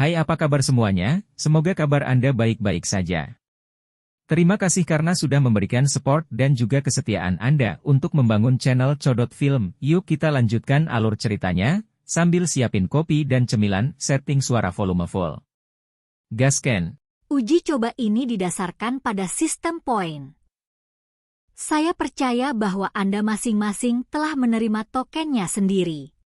Hai, apa kabar semuanya? Semoga kabar Anda baik-baik saja. Terima kasih karena sudah memberikan support dan juga kesetiaan Anda untuk membangun channel Codot Film. Yuk kita lanjutkan alur ceritanya, sambil siapin kopi dan cemilan, setting suara volume full. Gasken. Uji coba ini didasarkan pada sistem poin. Saya percaya bahwa Anda masing-masing telah menerima tokennya sendiri.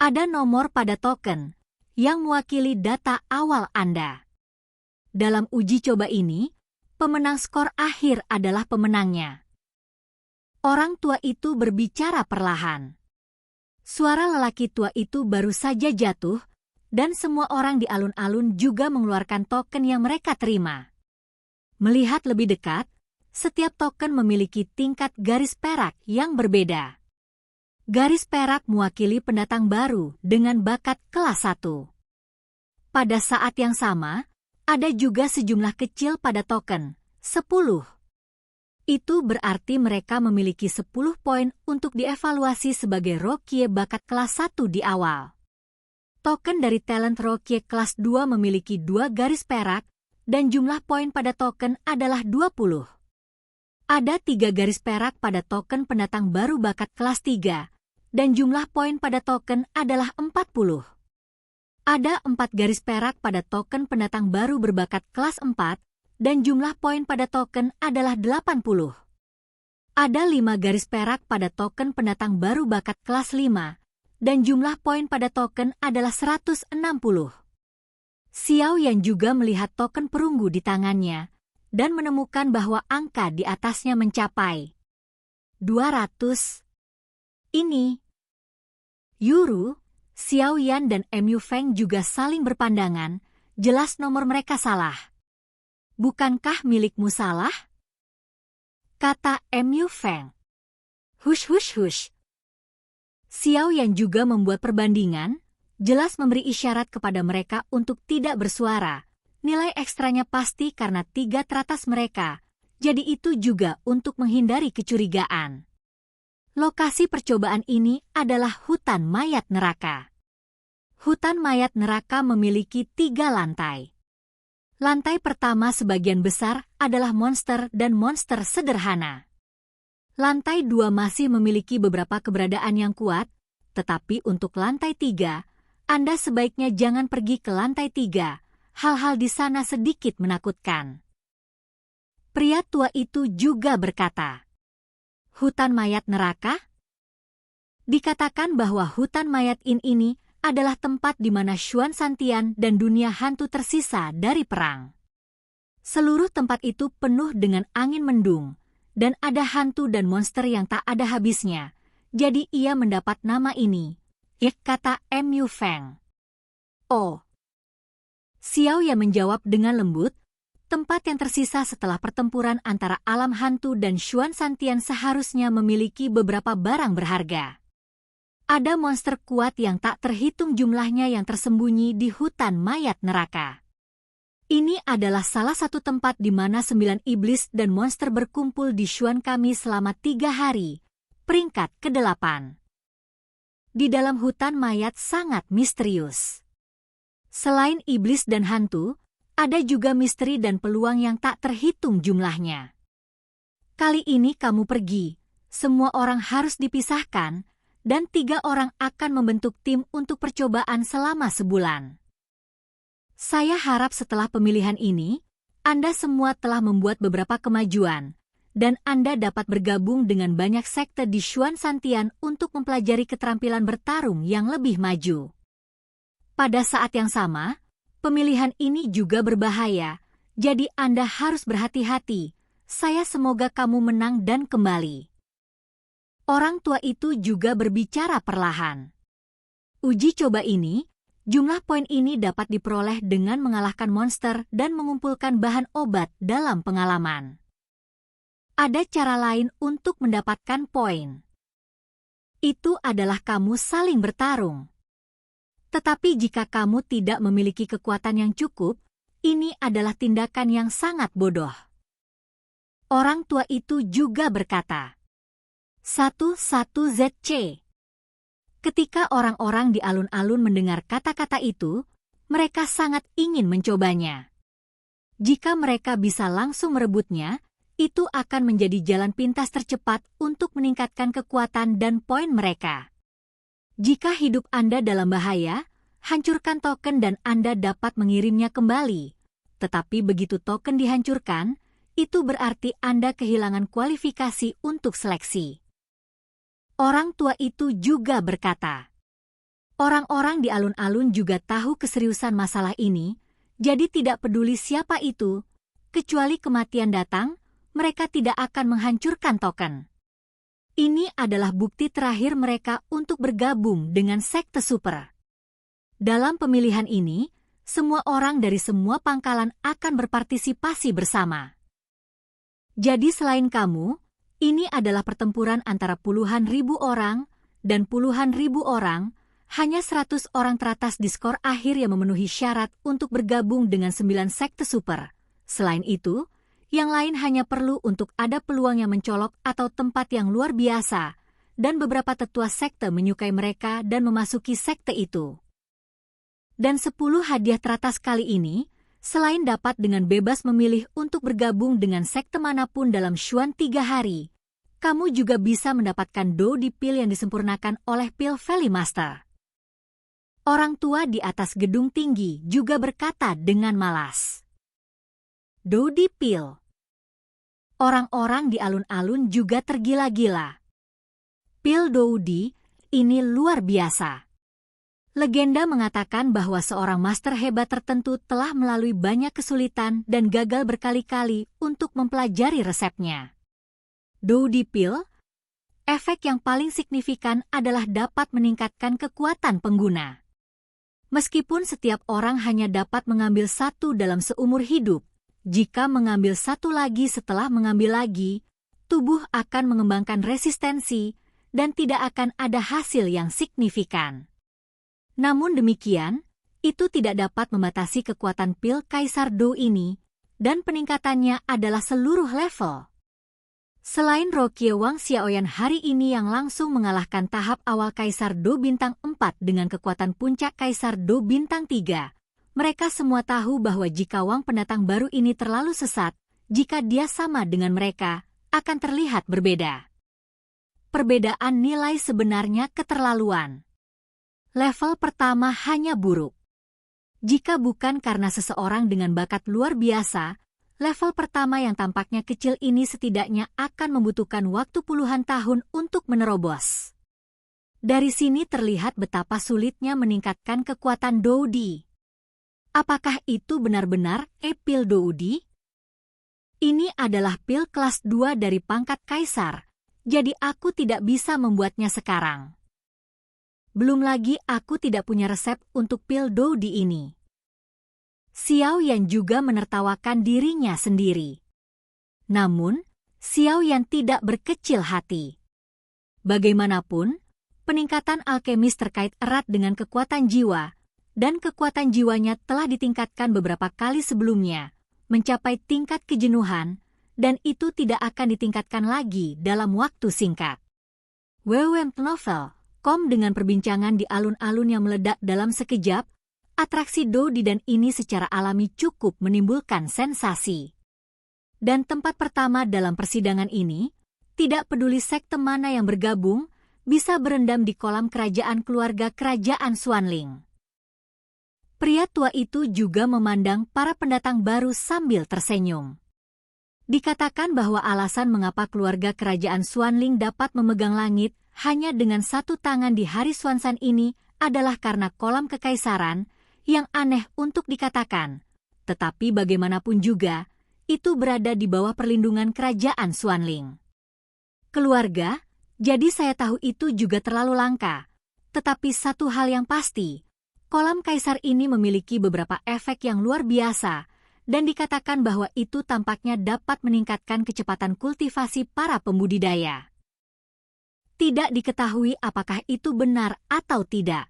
Ada nomor pada token yang mewakili data awal Anda. Dalam uji coba ini, pemenang skor akhir adalah pemenangnya. Orang tua itu berbicara perlahan. Suara lelaki tua itu baru saja jatuh, dan semua orang di alun-alun juga mengeluarkan token yang mereka terima. Melihat lebih dekat, setiap token memiliki tingkat garis perak yang berbeda. Garis perak mewakili pendatang baru dengan bakat kelas 1. Pada saat yang sama, ada juga sejumlah kecil pada token, 10. Itu berarti mereka memiliki 10 poin untuk dievaluasi sebagai Rokie bakat kelas 1 di awal. Token dari talent Rokie kelas 2 memiliki 2 garis perak, dan jumlah poin pada token adalah 20. Ada 3 garis perak pada token pendatang baru bakat kelas 3, dan jumlah poin pada token adalah 40. Ada 4 garis perak pada token pendatang baru berbakat kelas 4, dan jumlah poin pada token adalah 80. Ada 5 garis perak pada token pendatang baru bakat kelas 5, dan jumlah poin pada token adalah 160. Xiao Yan juga melihat token perunggu di tangannya, dan menemukan bahwa angka di atasnya mencapai 200. Ini. Yuru, Xiao Yan dan Mu Feng juga saling berpandangan, jelas nomor mereka salah. Bukankah milikmu salah? Kata Mu Feng. Hush hush hush. Xiao Yan juga membuat perbandingan, jelas memberi isyarat kepada mereka untuk tidak bersuara. Nilai ekstranya pasti karena 3 teratas mereka, jadi itu juga untuk menghindari kecurigaan. Lokasi percobaan ini adalah hutan mayat neraka. Hutan mayat neraka memiliki 3 lantai. Lantai pertama sebagian besar adalah monster dan monster sederhana. Lantai 2 masih memiliki beberapa keberadaan yang kuat, tetapi untuk lantai 3, Anda sebaiknya jangan pergi ke lantai 3. Hal-hal di sana sedikit menakutkan. Pria tua itu juga berkata, hutan mayat neraka? Dikatakan bahwa hutan mayat ini adalah tempat di mana Xuan Santian dan dunia hantu tersisa dari perang. Seluruh tempat itu penuh dengan angin mendung, dan ada hantu dan monster yang tak ada habisnya, jadi ia mendapat nama ini, kata Mu Feng. Oh. Xiao Yan menjawab dengan lembut, tempat yang tersisa setelah pertempuran antara alam hantu dan Xuan Santian seharusnya memiliki beberapa barang berharga. Ada monster kuat yang tak terhitung jumlahnya yang tersembunyi di hutan mayat neraka. Ini adalah salah satu tempat di mana 9 iblis dan monster berkumpul di Xuan kami selama 3 hari, peringkat ke-8. Di dalam hutan mayat sangat misterius. Selain iblis dan hantu, ada juga misteri dan peluang yang tak terhitung jumlahnya. Kali ini kamu pergi, semua orang harus dipisahkan, dan 3 orang akan membentuk tim untuk percobaan selama sebulan. Saya harap setelah pemilihan ini, Anda semua telah membuat beberapa kemajuan, dan Anda dapat bergabung dengan banyak sekte di Xuan Santian untuk mempelajari keterampilan bertarung yang lebih maju. Pada saat yang sama, pemilihan ini juga berbahaya, jadi Anda harus berhati-hati. Saya semoga kamu menang dan kembali. Orang tua itu juga berbicara perlahan. Uji coba ini, jumlah poin ini dapat diperoleh dengan mengalahkan monster dan mengumpulkan bahan obat dalam pengalaman. Ada cara lain untuk mendapatkan poin. Itu adalah kamu saling bertarung. Tetapi jika kamu tidak memiliki kekuatan yang cukup, ini adalah tindakan yang sangat bodoh. Orang tua itu juga berkata, 11ZC. Ketika orang-orang di alun-alun mendengar kata-kata itu, mereka sangat ingin mencobanya. Jika mereka bisa langsung merebutnya, itu akan menjadi jalan pintas tercepat untuk meningkatkan kekuatan dan poin mereka. Jika hidup Anda dalam bahaya, hancurkan token dan Anda dapat mengirimnya kembali. Tetapi begitu token dihancurkan, itu berarti Anda kehilangan kualifikasi untuk seleksi. Orang tua itu juga berkata. Orang-orang di alun-alun juga tahu keseriusan masalah ini, jadi tidak peduli siapa itu, kecuali kematian datang, mereka tidak akan menghancurkan token. Ini adalah bukti terakhir mereka untuk bergabung dengan sekte super. Dalam pemilihan ini, semua orang dari semua pangkalan akan berpartisipasi bersama. Jadi selain kamu, ini adalah pertempuran antara puluhan ribu orang dan puluhan ribu orang, hanya 100 orang teratas di skor akhir yang memenuhi syarat untuk bergabung dengan 9 sekte super. Selain itu, yang lain hanya perlu untuk ada peluang yang mencolok atau tempat yang luar biasa, dan beberapa tetua sekte menyukai mereka dan memasuki sekte itu. Dan 10 hadiah teratas kali ini, selain dapat dengan bebas memilih untuk bergabung dengan sekte manapun dalam Xuan 3 hari, kamu juga bisa mendapatkan Do di pil yang disempurnakan oleh Pil Valley Master. Orang tua di atas gedung tinggi juga berkata dengan malas. Do di pil. Orang-orang di alun-alun juga tergila-gila. Pil Doudi, ini luar biasa. Legenda mengatakan bahwa seorang master hebat tertentu telah melalui banyak kesulitan dan gagal berkali-kali untuk mempelajari resepnya. Doudi pil, efek yang paling signifikan adalah dapat meningkatkan kekuatan pengguna. Meskipun setiap orang hanya dapat mengambil satu dalam seumur hidup, jika mengambil satu lagi setelah mengambil lagi, tubuh akan mengembangkan resistensi dan tidak akan ada hasil yang signifikan. Namun demikian, itu tidak dapat membatasi kekuatan pil Kaisar Do ini, dan peningkatannya adalah seluruh level. Selain Rokie Wang Xiaoyan hari ini yang langsung mengalahkan tahap awal Kaisar Do Bintang 4 dengan kekuatan puncak Kaisar Do Bintang 3, mereka semua tahu bahwa jika Wang pendatang baru ini terlalu sesat, jika dia sama dengan mereka, akan terlihat berbeda. Perbedaan nilai sebenarnya keterlaluan. Level pertama hanya buruk. Jika bukan karena seseorang dengan bakat luar biasa, level pertama yang tampaknya kecil ini setidaknya akan membutuhkan waktu puluhan tahun untuk menerobos. Dari sini terlihat betapa sulitnya meningkatkan kekuatan Doudi. Apakah itu benar-benar pil Doudi? Ini adalah pil kelas 2 dari pangkat Kaisar, jadi aku tidak bisa membuatnya sekarang. Belum lagi aku tidak punya resep untuk pil Doudi ini. Xiao Yan juga menertawakan dirinya sendiri. Namun, Xiao Yan tidak berkecil hati. Bagaimanapun, peningkatan alkemis terkait erat dengan kekuatan jiwa, dan kekuatan jiwanya telah ditingkatkan beberapa kali sebelumnya, mencapai tingkat kejenuhan, dan itu tidak akan ditingkatkan lagi dalam waktu singkat. www.novel.com dengan perbincangan di alun-alun yang meledak dalam sekejap, atraksi Doudi dan ini secara alami cukup menimbulkan sensasi. Dan tempat pertama dalam persidangan ini, tidak peduli sekte mana yang bergabung, bisa berendam di kolam kerajaan keluarga kerajaan Xuanling. Pria tua itu juga memandang para pendatang baru sambil tersenyum. Dikatakan bahwa alasan mengapa keluarga kerajaan Xuanling dapat memegang langit hanya dengan satu tangan di hari Xuanzan ini adalah karena kolam kekaisaran, yang aneh untuk dikatakan, tetapi bagaimanapun juga, itu berada di bawah perlindungan kerajaan Xuanling. Keluarga, jadi saya tahu itu juga terlalu langka, tetapi satu hal yang pasti, kolam kaisar ini memiliki beberapa efek yang luar biasa, dan dikatakan bahwa itu tampaknya dapat meningkatkan kecepatan kultivasi para pembudidaya. Tidak diketahui apakah itu benar atau tidak.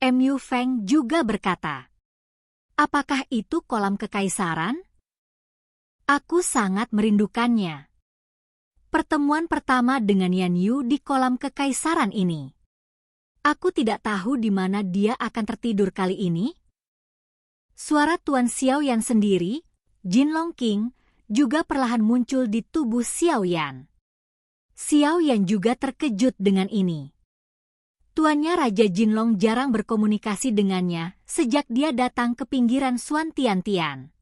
Mu Feng juga berkata, apakah itu kolam kekaisaran? Aku sangat merindukannya. Pertemuan pertama dengan Yan Yu di kolam kekaisaran ini. Aku tidak tahu di mana dia akan tertidur kali ini, Suara Tuan Xiao Yan sendiri, Jinlong King, juga perlahan muncul di tubuh Xiao Yan. Xiao Yan juga terkejut dengan ini. Tuannya Raja Jinlong jarang berkomunikasi dengannya sejak dia datang ke pinggiran Suan Tiantian.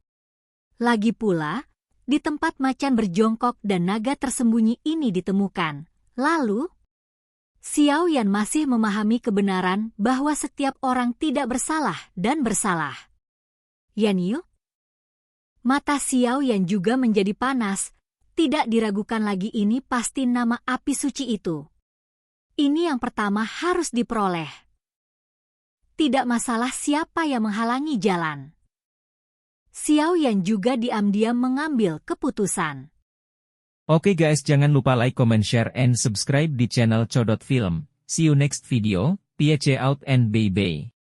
Lagi pula, di tempat macan berjongkok dan naga tersembunyi ini ditemukan. Lalu, Xiao Yan masih memahami kebenaran bahwa setiap orang tidak bersalah dan bersalah. Yan Yu? Mata Xiao Yan juga menjadi panas. Tidak diragukan lagi, ini pasti nama api suci itu. Ini yang pertama harus diperoleh. Tidak masalah siapa yang menghalangi jalan. Xiao Yan juga diam-diam mengambil keputusan. Oke guys, jangan lupa like, comment, share, and subscribe di channel Codot Film. See you next video, peace out and bye-bye.